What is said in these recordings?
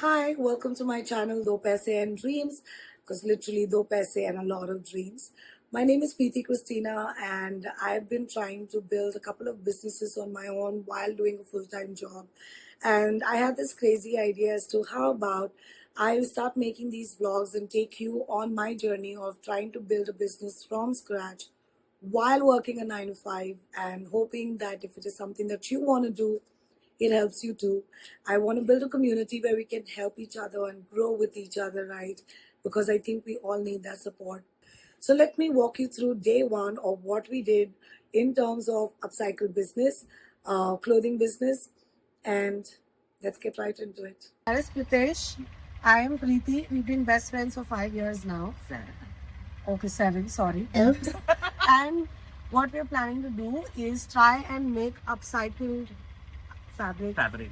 Hi, welcome to my channel Do Paise and Dreams, because literally Do Paise and a lot of dreams. My name is Preeti Christina, and I've been trying to build a couple of businesses on my own while doing a full-time job. And I had this crazy idea as to how about I start making these vlogs and take you on my journey of trying to build a business from scratch while working a 9 to 5, and hoping that if it is something that you want to do, it helps you too. I want to build a community where we can help each other and grow with each other, right? Because I think we all need that support. So let me walk you through day one of what we did in terms of upcycle business, clothing business, and let's get right into it. That is Pritesh. I am Preeti. We've been best friends for 5 years now. Okay, 7, sorry. And what we're planning to do is try and make upcycled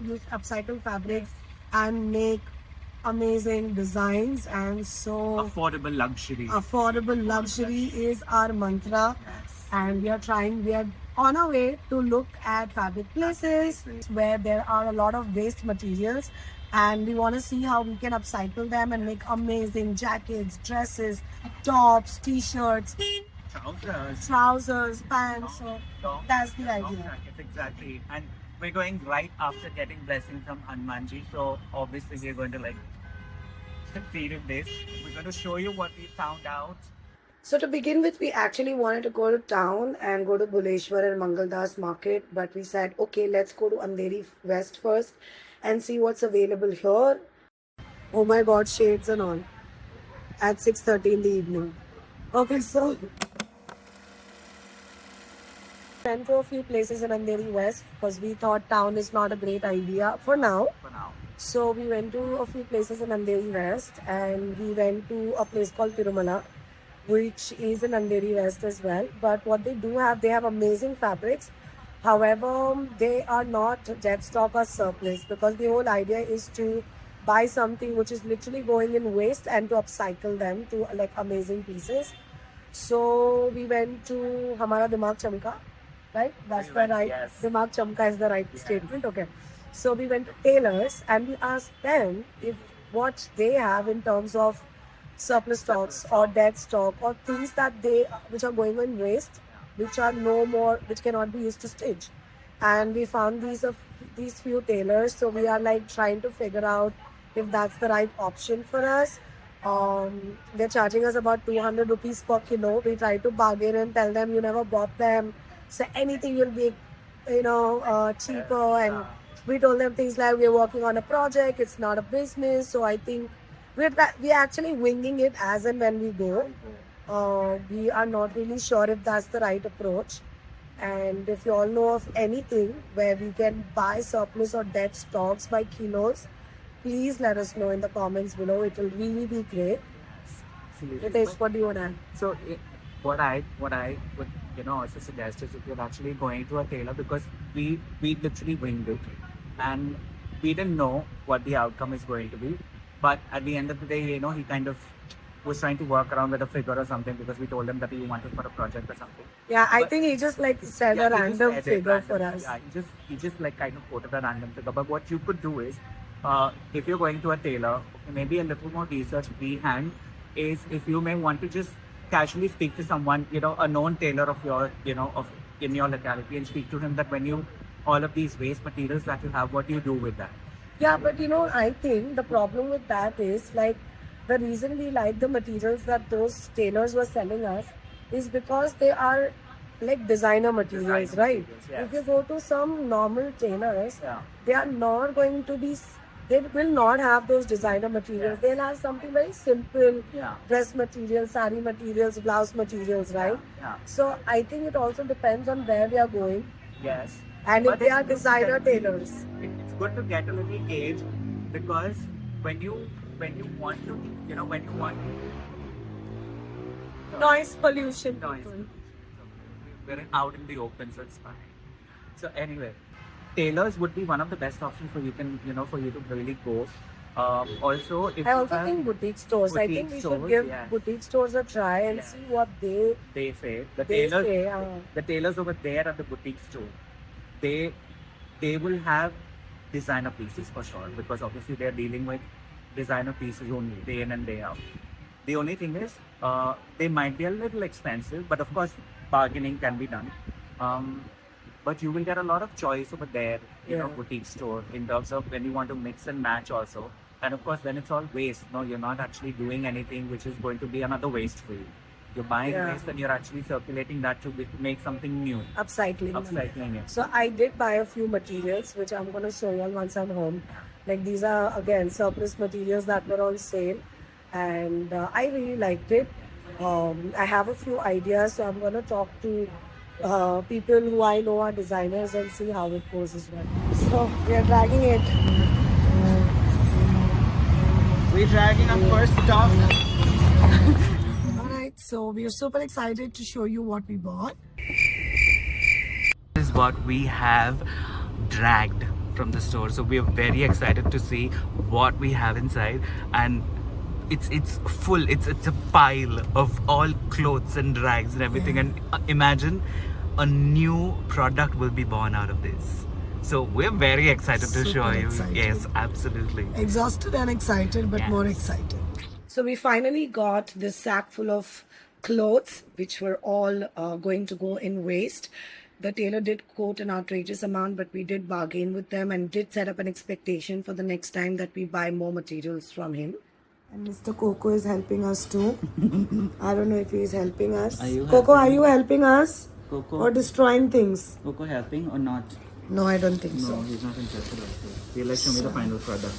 use upcycled fabrics and make amazing designs. And so affordable luxury is our mantra. And we are on our way to look at fabric places where there are a lot of waste materials, and we want to see how we can upcycle them and make amazing jackets, dresses, tops, t-shirts, trousers, pants. So that's the idea. Exactly. And we're going right after getting blessing from Hanumanji. So obviously we're going to succeed in this. We're going to show you what we found out. So to begin with, we actually wanted to go to town and go to Buleshwar and Mangaldas market, but we said, okay, let's go to Andheri West first and see what's available here. Oh my God, shades and all at 6:30 in the evening. Okay, so went to a few places in Andheri West because we thought town is not a great idea for now. So we went to a few places in Andheri West, and we went to a place called Tirumala, which is in Andheri West as well. But what they do have, they have amazing fabrics. However, they are not dead stock or surplus, because the whole idea is to buy something which is literally going in waste and to upcycle them to amazing pieces. So we went to Hamara Dimag Chamka, right? That's the right. Yes. Dimag Chamka is the right statement. Okay. So we went to tailors and we asked them if what they have in terms of surplus stocks or dead stock or things that which are going in waste, which are no more, which cannot be used to stitch. And we found these few tailors. So we are trying to figure out if that's the right option for us. They're charging us about 200 rupees per kilo. We try to bargain and tell them you never bought them, so anything will be cheaper. And we told them things like we're working on a project, it's not a business. So I think we're actually winging it as and when we go. We are not really sure if that's the right approach. And if you all know of anything where we can buy surplus or dead stocks by kilos, please let us know in the comments below. It will really be great. Ritesh, what do you want to add? So what I would also suggest is if you're actually going to a tailor, because we literally winged it and we didn't know what the outcome is going to be. But at the end of the day, he kind of was trying to work around with a figure or something, because we told him that he wanted for a project or something. Yeah, I think he just said a random figure for us. Yeah, he just kind of quoted a random figure. But what you could do is, if you're going to a tailor, maybe a little more research behind is if you may want to just casually speak to someone, a known tailor of your, in your locality, and speak to him that all of these waste materials that you have, what do you do with that? Yeah, but I think the problem with that is the reason we like the materials that those tailors were selling us is because they are designer materials, right? Yes. If you go to some normal tailors, Yeah. they are not going to be, they will not have those designer materials. Yeah. They'll have something very simple, Yeah. dress materials, sari materials, blouse materials, right? Yeah. So I think it also depends on where we are going. Yes. And But if they it's are good to designer get- tailors. It's good to get a little gauge, because when you want to, Noise pollution. noise, we're out in the open, so it's fine. So anyway, tailors would be one of the best options for you to really go. Also, if I you also have- think boutique stores. I Boutique think we should stores, give yeah. boutique stores a try and Yeah. see what they they say the they tailors, say. the tailors over there at the boutique store, they will have designer pieces for sure, because obviously they're dealing with designer pieces only, day in and day out. The only thing is, they might be a little expensive, but of course, bargaining can be done. But you will get a lot of choice over there, boutique store, in terms of when you want to mix and match also. And of course, then it's all waste. No, you're not actually doing anything which is going to be another waste for you. You're buying waste and you're actually circulating that to make something new. Upcycling. Upcycling it. So I did buy a few materials, which I'm going to show you all once I'm home. Like these are again surplus materials that were on sale, and I really liked it. I have a few ideas, so I'm going to talk to people who I know are designers and see how it goes as well. So we are dragging it. We're dragging our first stop. Alright, so we are super excited to show you what we bought. This is what we have dragged from the store. So we are very excited to see what we have inside, and it's full. It's a pile of all clothes and rags and everything. And imagine a new product will be born out of this. So we're very excited to show you. Excited. Yes, absolutely. Exhausted and excited, but more excited. So we finally got this sack full of clothes, which were all going to go in waste. The tailor did quote an outrageous amount, but we did bargain with them and did set up an expectation for the next time that we buy more materials from him. And Mr. Coco is helping us too. I don't know if he is helping us. Coco, are you helping us? Coco, or destroying things? Coco helping or not? No, I don't think so. No, he's not interested also. He'll let show me the final product.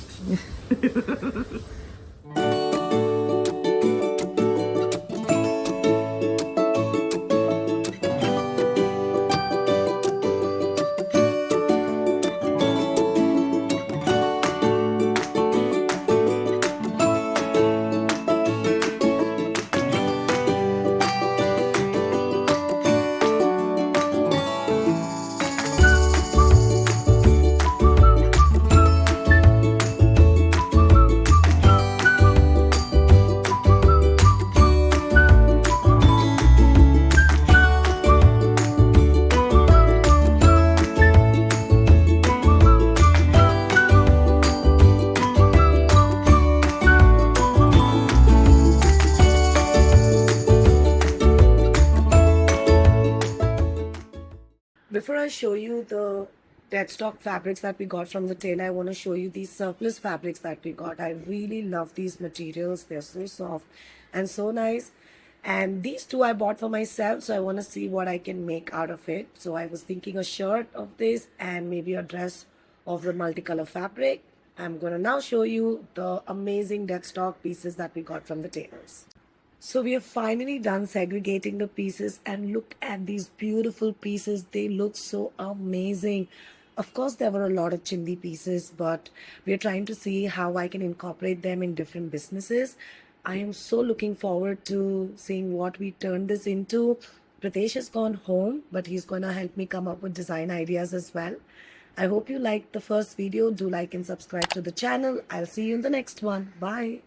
Before I show you the dead stock fabrics that we got from the tailor, I want to show you these surplus fabrics that we got. I really love these materials. They're so soft and so nice. And these two I bought for myself, so I want to see what I can make out of it. So I was thinking a shirt of this and maybe a dress of the multicolor fabric. I'm going to now show you the amazing dead stock pieces that we got from the tailors. So we have finally done segregating the pieces, and look at these beautiful pieces. They look so amazing. Of course, there were a lot of chindi pieces, but we are trying to see how I can incorporate them in different businesses. I am so looking forward to seeing what we turn this into. Pritesh has gone home, but he's going to help me come up with design ideas as well. I hope you liked the first video. Do like and subscribe to the channel. I'll see you in the next one. Bye.